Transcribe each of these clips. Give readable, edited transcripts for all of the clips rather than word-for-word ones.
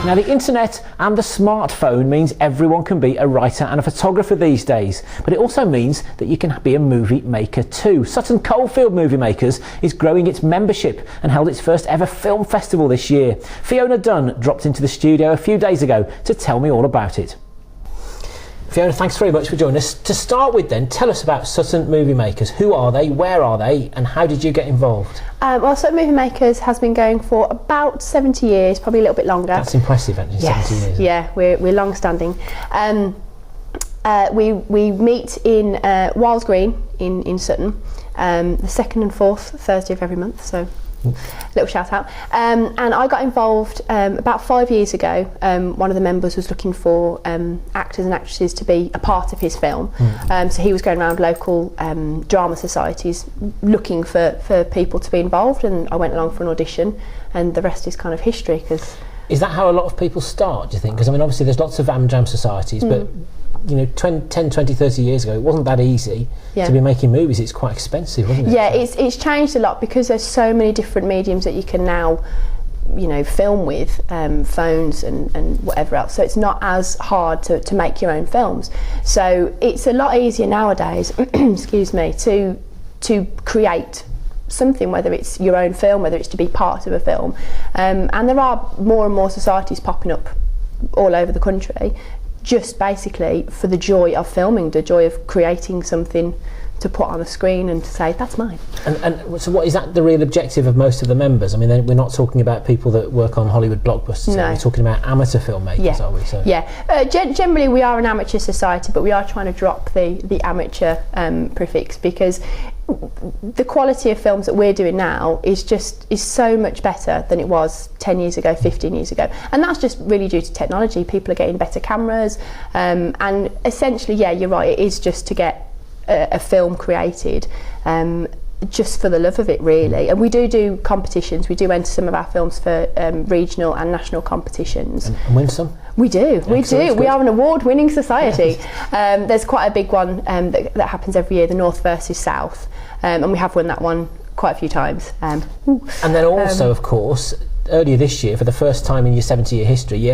Now, the internet and the smartphone means everyone can be a writer and a photographer these days, but it also means that you can be a movie maker too. Sutton Coldfield Movie Makers is growing its membership and held its first ever film festival this year. Fiona Dunn dropped into the studio a few days ago to tell me all about it. Fiona, thanks very much for joining us. To start with then, tell us about Sutton Movie Makers. Who are they, where are they, and how did you get involved? Well, Sutton Movie Makers has been going for about 70 years, probably a little bit longer. That's impressive, actually, yes. 70 years. Yeah, we're long standing. We meet in Wiles Green in Sutton, the second and fourth Thursday of every month, so little shout out. And I got involved about 5 years ago. One of the members was looking for actors and actresses to be a part of his film. So he was going around local drama societies looking for people to be involved, and I went along for an audition, and the rest is kind of history. Is that how a lot of people start, do you think? Because I mean, obviously there's lots of Amjam societies, but you know, 10, 20, 30 years ago, it wasn't that easy to be making movies. It's quite expensive, wasn't it? Yeah, it's changed a lot because there's so many different mediums that you can now, you know, film with, phones and whatever else. So it's not as hard to make your own films. So it's a lot easier nowadays, excuse me, to create something, whether it's your own film, whether it's to be part of a film. And there are more and more societies popping up all over the country, just basically for the joy of filming, the joy of creating something to put on a screen and to say, that's mine. And so what is that the real objective of most of the members? I mean, we're not talking about people that work on Hollywood blockbusters, no. We're talking about amateur filmmakers, are we? So yeah, generally we are an amateur society, but we are trying to drop the amateur prefix, because the quality of films that we're doing now is so much better than it was 10 years ago, 15 years ago, and that's just really due to technology. People are getting better cameras, and essentially, yeah, you're right, it is just to get a film created, just for the love of it, really. And we do competitions. We do enter some of our films for regional and national competitions. And win some? We do. Excellent. We are an award-winning society. There's quite a big one that happens every year, the North versus South, and we have won that one quite a few times. And then also, of course, earlier this year, for the first time in your 70-year history, you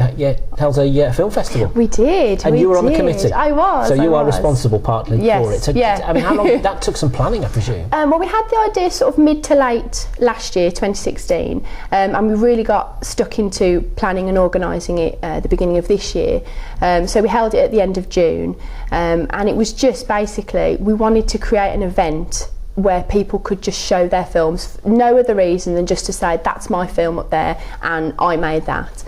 held a film festival. We did. And you were on the committee. I was. So you are responsible partly for it. So, I mean, how long? That took some planning, I presume. Well, we had the idea sort of mid to late last year, 2016, and we really got stuck into planning and organising it at the beginning of this year. So we held it at the end of June, and it was just basically, we wanted to create an event where people could just show their films, no other reason than just to say, that's my film up there and I made that.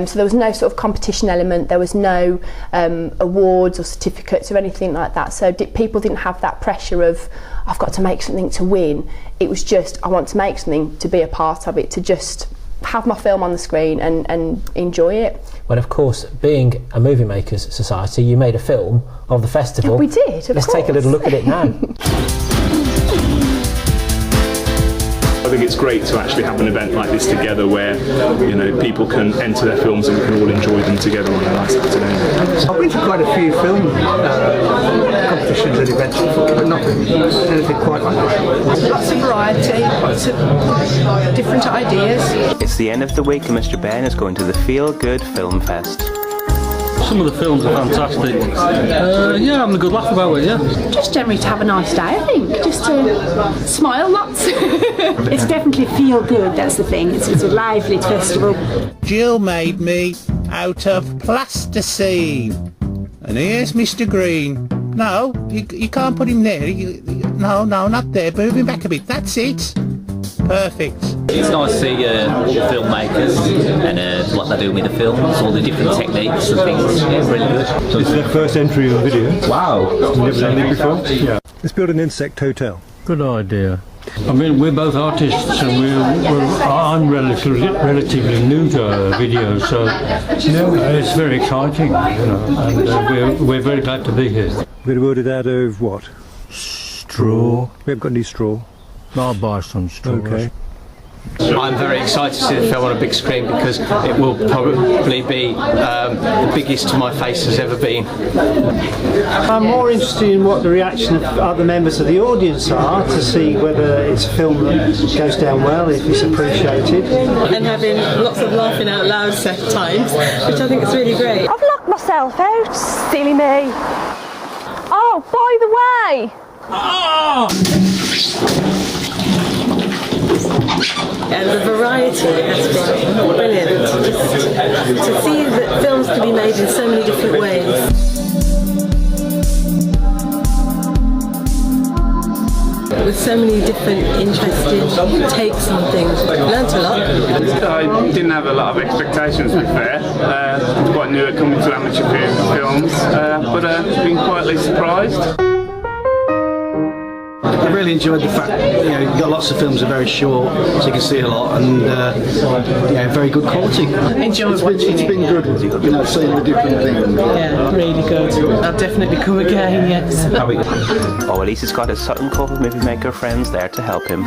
So there was no sort of competition element, there was no awards or certificates or anything like that, so people didn't have that pressure of, I've got to make something to win. It was just, I want to make something to be a part of it, to just have my film on the screen and enjoy it. Well, of course, being a movie makers society, you made a film of the festival. We did, of course. Let's take a little look at it now. I think it's great to actually have an event like this together where, you know, people can enter their films and we can all enjoy them together on a nice afternoon. I've been to quite a few film competitions and events before, but not anything quite like this. Lots of variety, lots of different ideas. It's the end of the week and Mr. Ben is going to the Feel Good Film Fest. Some of the films are fantastic. Yeah, having a good laugh about it, yeah. Just generally to have a nice day, I think. Just to smile lots. It's definitely feel good, that's the thing. It's a lively festival. Jill made me out of plasticine. And here's Mr. Green. No, you can't put him there. No, not there. Move him back a bit. That's it. Perfect. It's nice to see all the filmmakers and what they're doing with the films, all the different techniques and things. Yeah, really good. So it's their first entry on video. Wow. Never done it before? Yeah. Let's build an insect hotel. Good idea. I mean, we're both artists, and I'm relatively new to video, so it's very exciting, you know, and we're very glad to be here. We're going to build it out of what? Straw. We haven't got any straw. I'll buy some straw. Okay. I'm very excited to see the film on a big screen because it will probably be the biggest my face has ever been. I'm more interested in what the reaction of other members of the audience are to see whether it's a film that goes down well, if it's appreciated. And having lots of laughing out loud set times, which I think is really great. I've locked myself out, silly me. Oh, by the way! Oh! And the variety has been brilliant. To see that films can be made in so many different ways. With so many different interesting takes on things. Learned a lot. I didn't have a lot of expectations, to be fair. Quite new at coming to amateur films, but been quietly surprised. I really enjoyed the fact that you've got lots of films that are very short, so you can see a lot, and very good quality. It's been good, seeing the different things. Yeah, really good. I'll definitely come again, yes. Oh, at least he's got his Sutton Cove movie maker friends there to help him.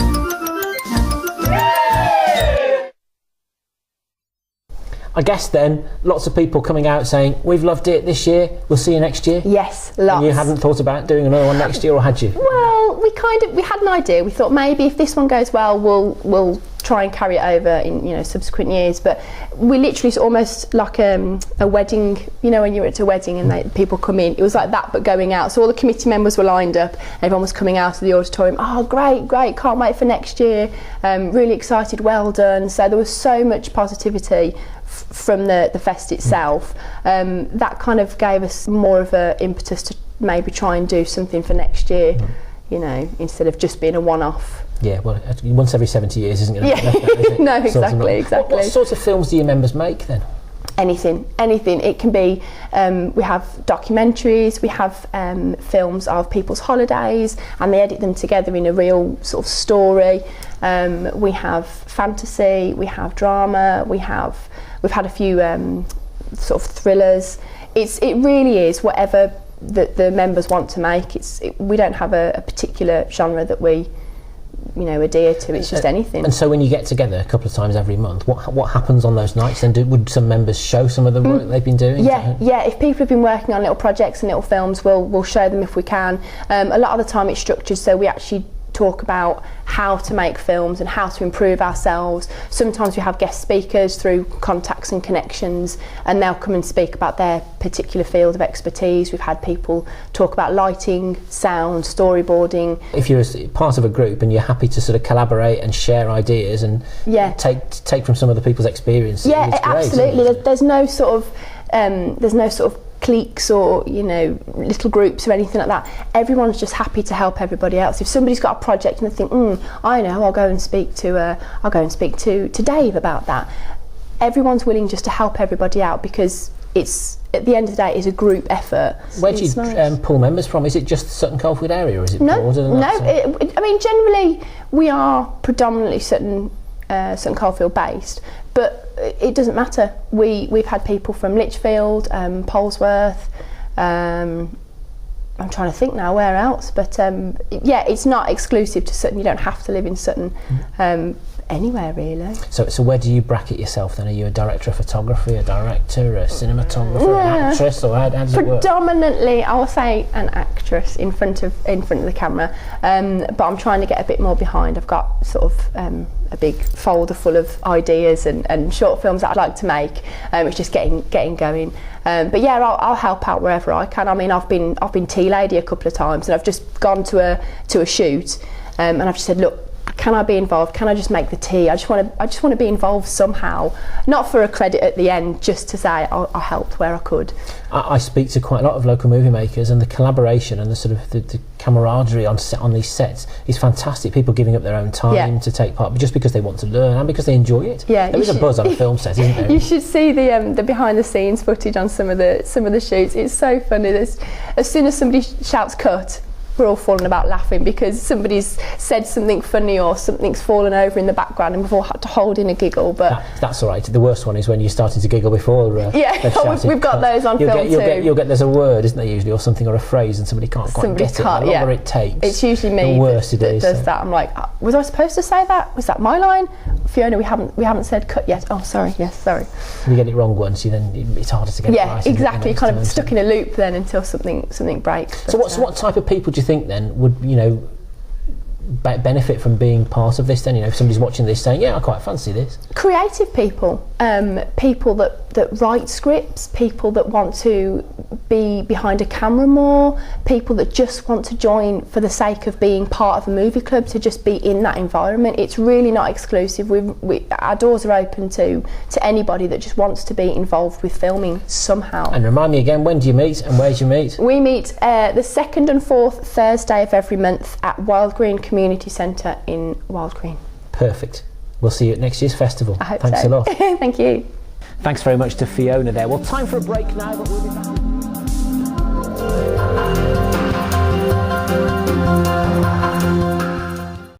I guess then, lots of people coming out saying, we've loved it this year, we'll see you next year. Yes, lots. And you hadn't thought about doing another one next year, or had you? Well, we had an idea. We thought maybe if this one goes well, we'll try and carry it over in subsequent years. But we literally, it's almost like a wedding. When you're at a wedding and people come in, it was like that, but going out. So all the committee members were lined up, and everyone was coming out of the auditorium. Oh, great, can't wait for next year. Really excited, well done. So there was so much positivity from the fest itself. That kind of gave us more of an impetus to maybe try and do something for next year. Instead of just being a one-off. Yeah, well, once every 70 years isn't going to be enough, is it? No, exactly. What sorts of films do your members make then? Anything. It can be, we have documentaries, we have films of people's holidays, and they edit them together in a real sort of story. We have fantasy, we have drama, we've had a few sort of thrillers. It really is whatever the members want to make. We don't have a particular genre that we adhere to. It's just anything. And so when you get together a couple of times every month, what happens on those nights then? Would some members show some of the work they've been doing? Yeah, if people have been working on little projects and little films, we'll show them if we can. A lot of the time it's structured, so we actually talk about how to make films and how to improve ourselves. Sometimes we have guest speakers through contacts and connections, and they'll come and speak about their particular field of expertise. We've had people talk about lighting, sound, storyboarding. If you're part of a group and you're happy to sort of collaborate and share ideas and take from some other people's experiences, it's great, absolutely. There's no sort of cliques or little groups or anything like that. Everyone's just happy to help everybody else. If somebody's got a project and they think, I know, I'll go and speak to Dave about that. Everyone's willing just to help everybody out because it's, at the end of the day, it's a group effort. Where do you pull members from? Is it just the Sutton Coldfield area, or is it broader than that? No, generally we are predominantly Sutton Coldfield based, but it doesn't matter. We've had people from Lichfield, Polesworth, I'm trying to think now where else, but it's not exclusive to Sutton. You don't have to live in Sutton. Anywhere really. So where do you bracket yourself then? Are you a director of photography, a director, a cinematographer, an actress, or how does it work? Predominantly, I will say an actress in front of the camera, but I'm trying to get a bit more behind. I've got sort of a big folder full of ideas and short films that I'd like to make. It's just getting going. But yeah, I'll help out wherever I can. I mean, I've been tea lady a couple of times, and I've just gone to a shoot, and I've just said, look, can I be involved? Can I just make the tea? I just want to be involved somehow, not for a credit at the end, just to say I helped where I could. I speak to quite a lot of local movie makers, and the collaboration and the sort of the camaraderie on these sets is fantastic. People giving up their own time to take part, but just because they want to learn and because they enjoy it. Yeah, there is a buzz on a film set, isn't there? You should see the behind the scenes footage on some of the shoots. It's so funny. As soon as somebody shouts cut, we're all falling about laughing because somebody's said something funny or something's fallen over in the background and we've all had to hold in a giggle. But that's all right. The worst one is when you're starting to giggle before we've got those on film too. There's a word, isn't there, usually, or something, or a phrase, and somebody can't quite get it. The longer it takes, it's usually me the worse it is. Does that. I'm like, was I supposed to say that? Was that my line? Fiona, we haven't said cut yet. Oh, sorry. Yes, sorry. You get it wrong once, it's harder to get it right. Yeah, exactly. You're kind of stuck in a loop then until something breaks. So what type of people do you think then would benefit from being part of this then? If somebody's watching this saying, yeah, I quite fancy this. Creative people, people that write scripts, people that want to be behind a camera more, people that just want to join for the sake of being part of a movie club, to just be in that environment. It's really not exclusive. Our doors are open to anybody that just wants to be involved with filming somehow. And remind me again, when do you meet and where do you meet? We meet the 2nd and 4th Thursday of every month at Wild Green Community Centre in Wild Green. Perfect. We'll see you at next year's festival. I hope Thanks so. a lot. Thank you. Thanks very much to Fiona there. Well, time for a break now, but we'll be back.